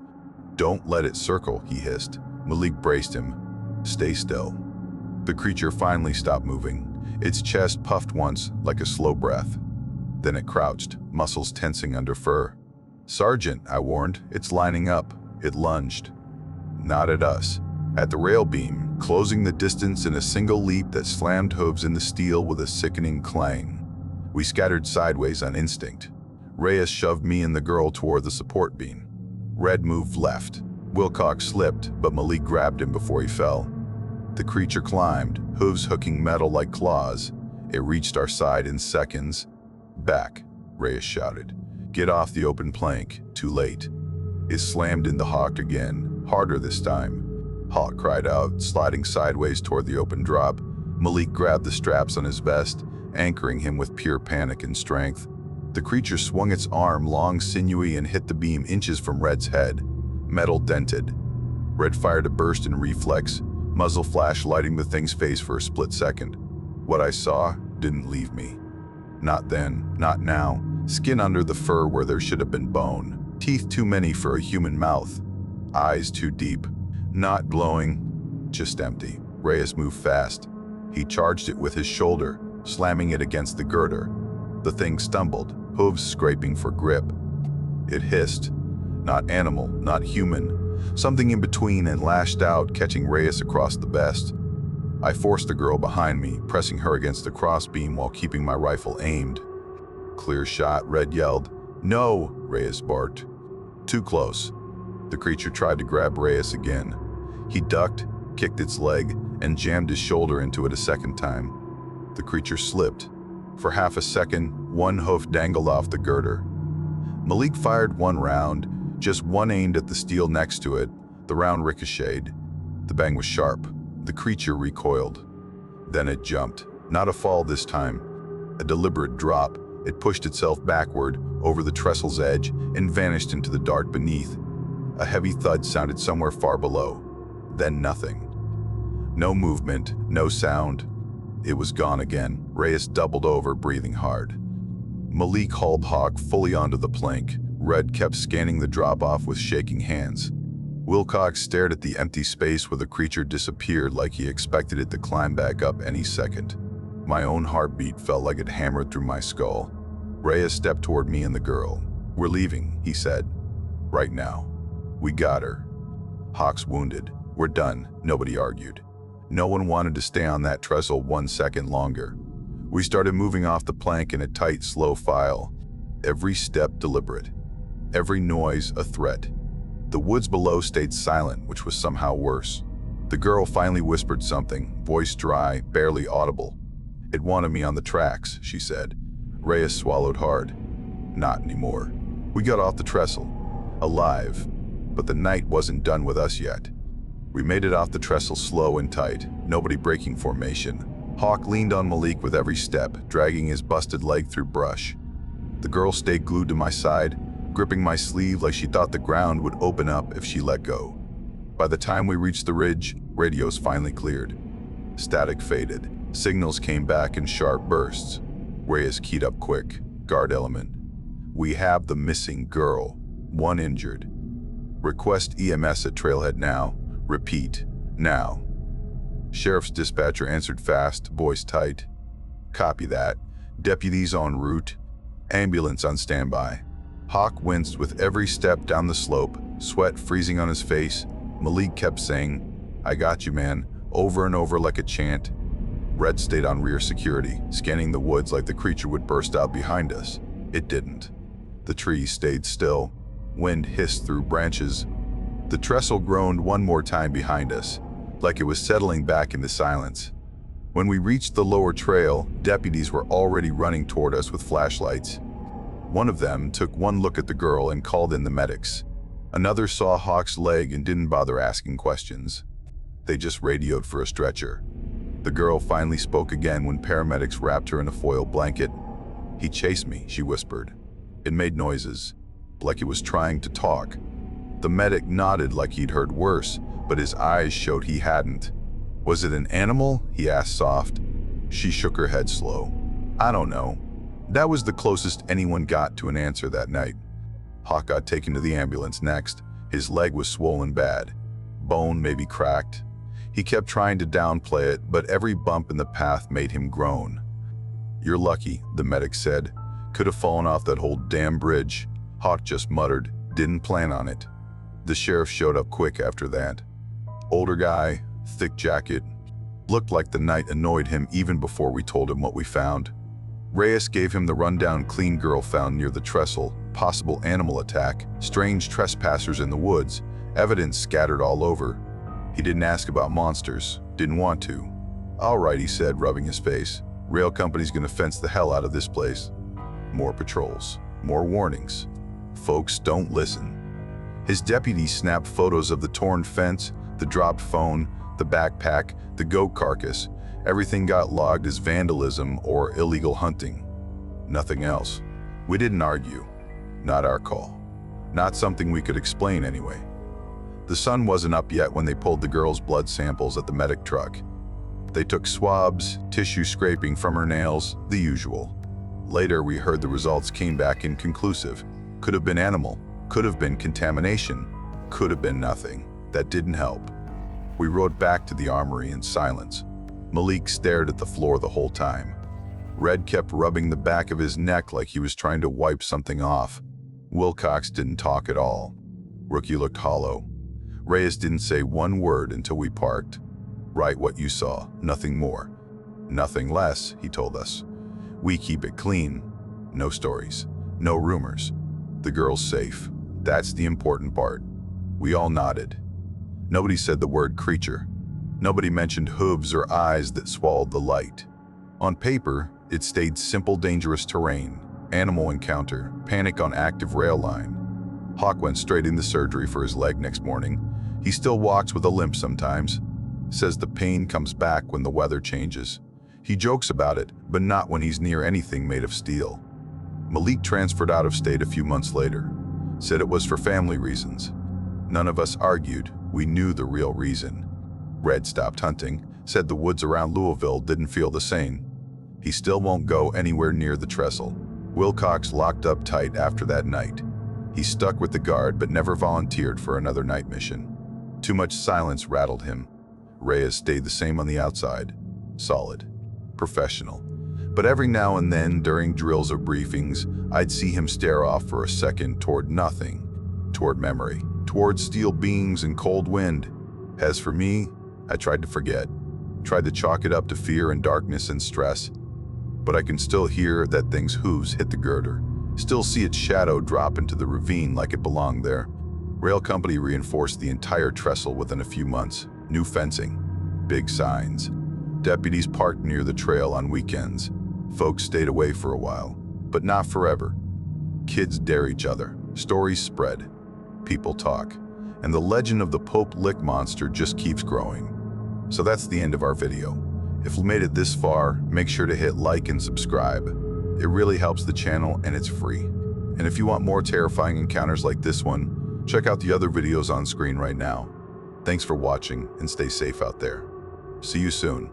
Speaker 1: Don't let it circle, he hissed. Malik braced him. Stay still. The creature finally stopped moving. Its chest puffed once, like a slow breath. Then it crouched, muscles tensing under fur. Sergeant, I warned, it's lining up. It lunged. Not at us. At the rail beam, closing the distance in a single leap that slammed hooves in the steel with a sickening clang. We scattered sideways on instinct. Reyes shoved me and the girl toward the support beam. Red moved left. Wilcox slipped, but Malik grabbed him before he fell. The creature climbed, hooves hooking metal like claws. It reached our side in seconds. Back, Reyes shouted. Get off the open plank. Too late. It slammed into Hawk again, harder this time. Hawk cried out, sliding sideways toward the open drop. Malik grabbed the straps on his vest, anchoring him with pure panic and strength. The creature swung its arm, long, sinewy, and hit the beam inches from Red's head. Metal dented. Red fired a burst in reflex, muzzle flash lighting the thing's face for a split second. What I saw didn't leave me. Not then, not now. Skin under the fur where there should have been bone. Teeth too many for a human mouth. Eyes too deep. Not glowing, just empty. Reyes moved fast. He charged it with his shoulder, slamming it against the girder. The thing stumbled, hooves scraping for grip. It hissed. Not animal, not human. Something in between, and lashed out, catching Reyes across the vest. I forced the girl behind me, pressing her against the crossbeam while keeping my rifle aimed. Clear shot, Red yelled. No, Reyes barked. Too close. The creature tried to grab Reyes again. He ducked, kicked its leg, and jammed his shoulder into it a second time. The creature slipped. For half a second, one hoof dangled off the girder. Malik fired one round, just one aimed at the steel next to it. The round ricocheted. The bang was sharp. The creature recoiled. Then it jumped. Not a fall this time. A deliberate drop. It pushed itself backward, over the trestle's edge, and vanished into the dark beneath. A heavy thud sounded somewhere far below. Then nothing. No movement, no sound. It was gone again. Reyes doubled over, breathing hard. Malik hauled Hawk fully onto the plank. Red kept scanning the drop-off with shaking hands. Wilcox stared at the empty space where the creature disappeared like he expected it to climb back up any second. My own heartbeat felt like it hammered through my skull. Reyes stepped toward me and the girl. We're leaving, he said. Right now. We got her. Hawk's wounded. We're done, nobody argued. No one wanted to stay on that trestle 1 second longer. We started moving off the plank in a tight, slow file. Every step deliberate. Every noise a threat. The woods below stayed silent, which was somehow worse. The girl finally whispered something, voice dry, barely audible. It wanted me on the tracks, she said. Reyes swallowed hard. Not anymore. We got off the trestle. Alive. But the night wasn't done with us yet. We made it off the trestle slow and tight, nobody breaking formation. Hawk leaned on Malik with every step, dragging his busted leg through brush. The girl stayed glued to my side, gripping my sleeve like she thought the ground would open up if she let go. By the time we reached the ridge, radios finally cleared. Static faded. Signals came back in sharp bursts. Reyes keyed up quick. Guard element. We have the missing girl. One injured. Request EMS at Trailhead now. Repeat. Now. Sheriff's dispatcher answered fast, voice tight. Copy that. Deputies en route. Ambulance on standby. Hawk winced with every step down the slope, sweat freezing on his face. Malik kept saying, I got you, man, over and over like a chant. Red stayed on rear security, scanning the woods like the creature would burst out behind us. It didn't. The trees stayed still. Wind hissed through branches. The trestle groaned one more time behind us, like it was settling back into silence. When we reached the lower trail, deputies were already running toward us with flashlights. One of them took one look at the girl and called in the medics. Another saw Hawk's leg and didn't bother asking questions. They just radioed for a stretcher. The girl finally spoke again when paramedics wrapped her in a foil blanket. "He chased me," she whispered. It made noises, like it was trying to talk. The medic nodded like he'd heard worse, but his eyes showed he hadn't. "Was it an animal?" he asked soft. She shook her head slow. "I don't know." That was the closest anyone got to an answer that night. Hawk got taken to the ambulance next. His leg was swollen bad. Bone maybe cracked. He kept trying to downplay it, but every bump in the path made him groan. "You're lucky," the medic said. "Could have fallen off that whole damn bridge." Hawk just muttered, "Didn't plan on it." The sheriff showed up quick after that. Older guy, thick jacket. Looked like the night annoyed him even before we told him what we found. Reyes gave him the rundown clean girl found near the trestle, possible animal attack, strange trespassers in the woods, evidence scattered all over. He didn't ask about monsters, didn't want to. "All right," he said, rubbing his face. "Rail company's gonna fence the hell out of this place." More patrols, more warnings. Folks don't listen. His deputies snapped photos of the torn fence, the dropped phone, the backpack, the goat carcass. Everything got logged as vandalism or illegal hunting. Nothing else. We didn't argue. Not our call. Not something we could explain anyway. The sun wasn't up yet when they pulled the girl's blood samples at the medic truck. They took swabs, tissue scraping from her nails, the usual. Later we heard the results came back inconclusive. Could have been animal, could have been contamination, could have been nothing. That didn't help. We rode back to the armory in silence. Malik stared at the floor the whole time. Red kept rubbing the back of his neck like he was trying to wipe something off. Wilcox didn't talk at all. Rookie looked hollow. Reyes didn't say one word until we parked. "Write what you saw, nothing more. Nothing less," he told us. "We keep it clean. No stories, no rumors. The girl's safe. That's the important part." We all nodded. Nobody said the word creature. Nobody mentioned hooves or eyes that swallowed the light. On paper, it stayed simple, dangerous terrain, animal encounter, panic on active rail line. Hawk went straight into surgery for his leg next morning. He still walks with a limp sometimes. Says the pain comes back when the weather changes. He jokes about it, but not when he's near anything made of steel. Malik transferred out of state a few months later. Said it was for family reasons. None of us argued. We knew the real reason. Red stopped hunting, said the woods around Louisville didn't feel the same. He still won't go anywhere near the trestle. Wilcox locked up tight after that night. He stuck with the guard but never volunteered for another night mission. Too much silence rattled him. Reyes stayed the same on the outside. Solid. Professional. But every now and then, during drills or briefings, I'd see him stare off for a second toward nothing. Toward memory. Toward steel beams and cold wind. As for me, I tried to forget. Tried to chalk it up to fear and darkness and stress. But I can still hear that thing's hooves hit the girder. Still see its shadow drop into the ravine like it belonged there. Rail company reinforced the entire trestle within a few months. New fencing. Big signs. Deputies parked near the trail on weekends. Folks stayed away for a while, but not forever. Kids dare each other. Stories spread. People talk. And the legend of the Pope Lick monster just keeps growing. So that's the end of our video. If you made it this far, make sure to hit like and subscribe. It really helps the channel and it's free. And if you want more terrifying encounters like this one, check out the other videos on screen right now. Thanks for watching and stay safe out there. See you soon.